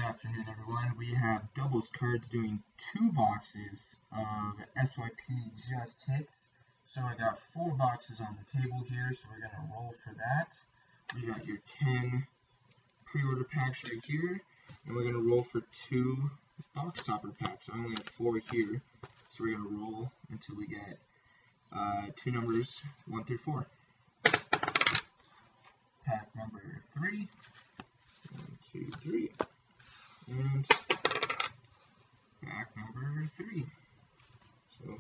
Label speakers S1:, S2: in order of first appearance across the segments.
S1: afternoon, everyone. We have doubles cards doing 2 boxes of SYP Just Hits. So I got 4 boxes on the table here, so we're going to roll for that. We got your 10 pre-order packs right here, and we're going to roll for 2 box topper packs. I only have 4 here, so we're going to roll until we get 2 numbers 1 through 4. Pack number 3. 1, 2, 3. And pack number 3. So,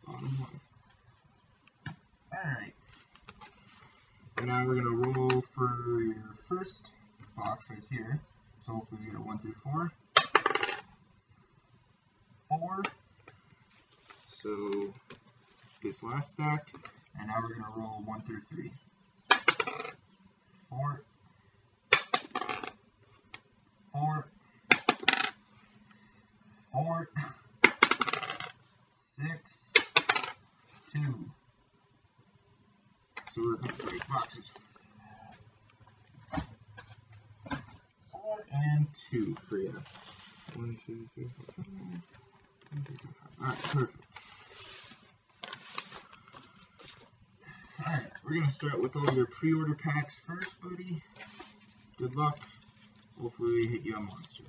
S1: bottom 1. Alright. And now we're going to roll for your first box right here. So hopefully we get a 1 through 4. 4. So, this last stack. And now we're going to roll 1 through 3. 4. 4, 4, 6, 2. So we're going to break boxes 4 and 2 for you. 1, 2, 3, 4, 5. 1, 2, 3, 4, 5. Alright, perfect. Alright, we're going to start with all your pre-order packs first, buddy. Good luck. Hopefully we hit you a monster.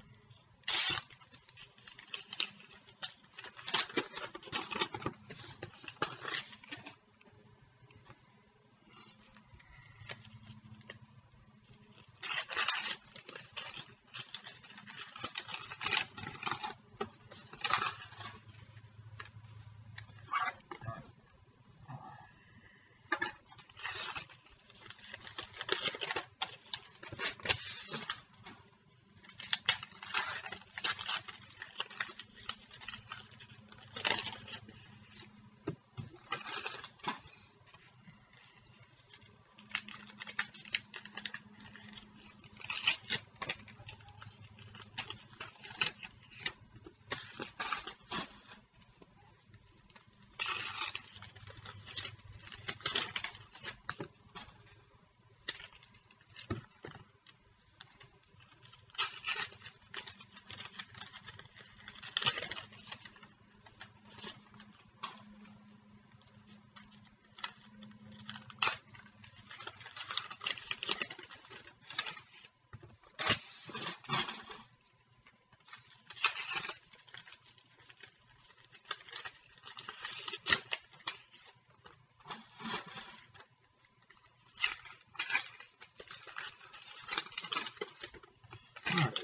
S1: Alright,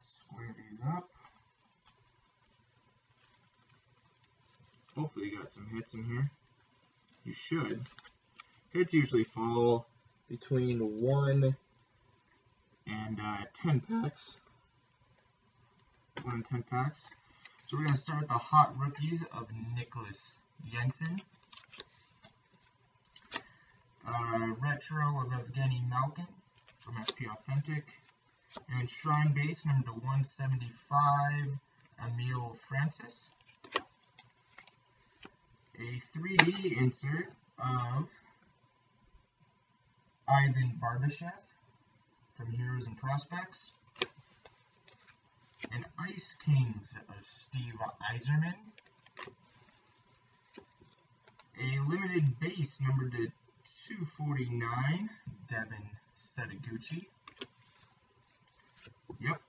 S1: square these up. Hopefully you got some hits in here. You should. Hits usually fall between 1 and 10 packs. 1 and 10 packs. So we're going to start with the hot rookies of Nicholas Jensen. Retro of Evgeny Malkin from SP Authentic, and Shrine Base number to 175, Emil Francis. A 3D insert of Ivan Barbashev from Heroes and Prospects, and Ice Kings of Steve Yzerman. A limited base number to 249, Devin Setaguchi. Yep.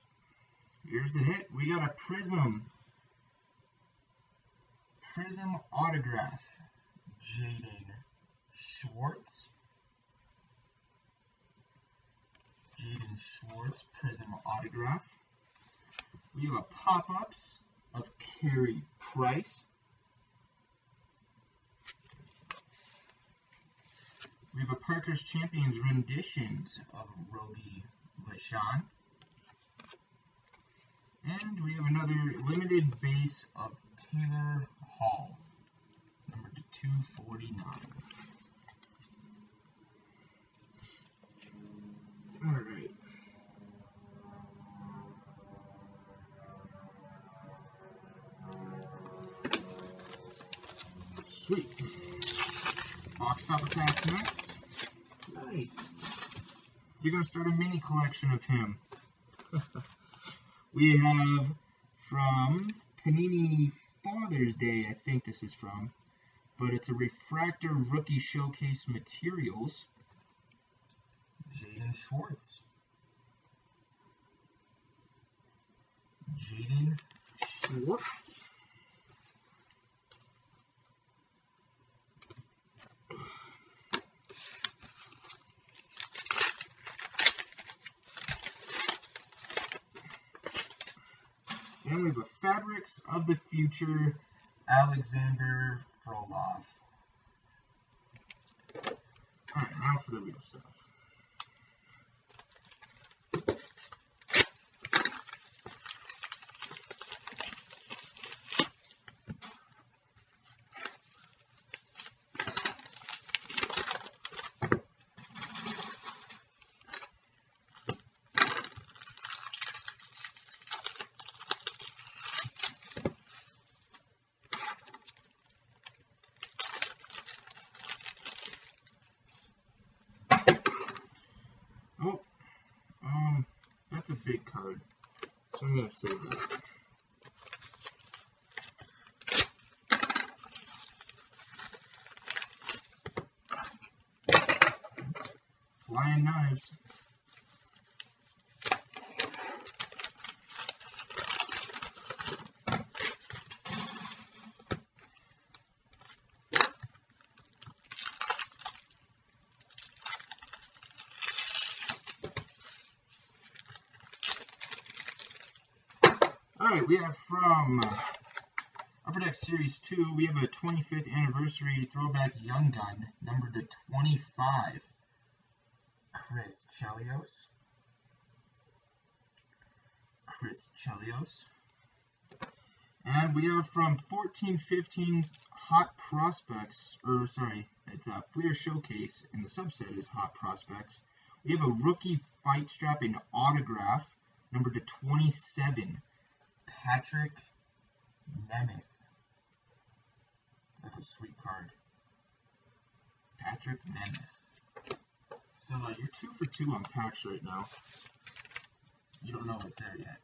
S1: Here's the hit. We got a Prism. Prism autograph. Jaden Schwartz. Jaden Schwartz Prism autograph. We have a pop-ups of Carey Price. We have a Parker's Champions renditions of Roby Vachon. And we have another limited base of Taylor Hall, number 249. Alright. Sweet. Box topper packs next. Nice. You're going to start a mini collection of him. We have from Panini Father's Day, I think this is from, but it's a Refractor Rookie Showcase Materials. Jaden Schwartz. Jaden Schwartz. And we have a Fabrics of the Future, Alexander Frolov. Alright, now for the real stuff. That's a big card, so I'm going to save that. Flying knives. Alright, we have from Upper Deck Series 2, we have a 25th Anniversary Throwback Young Gun, numbered to 25. Chris Chelios. And we have from 14-15's Hot Prospects, or sorry, it's a Fleer Showcase, and the subset is Hot Prospects. We have a Rookie Fight Strap in Autograph, numbered to 27. Patrick Nemeth. That's a sweet card. Patrick Nemeth. So you're 2 for 2 on packs right now. You don't know what's there yet.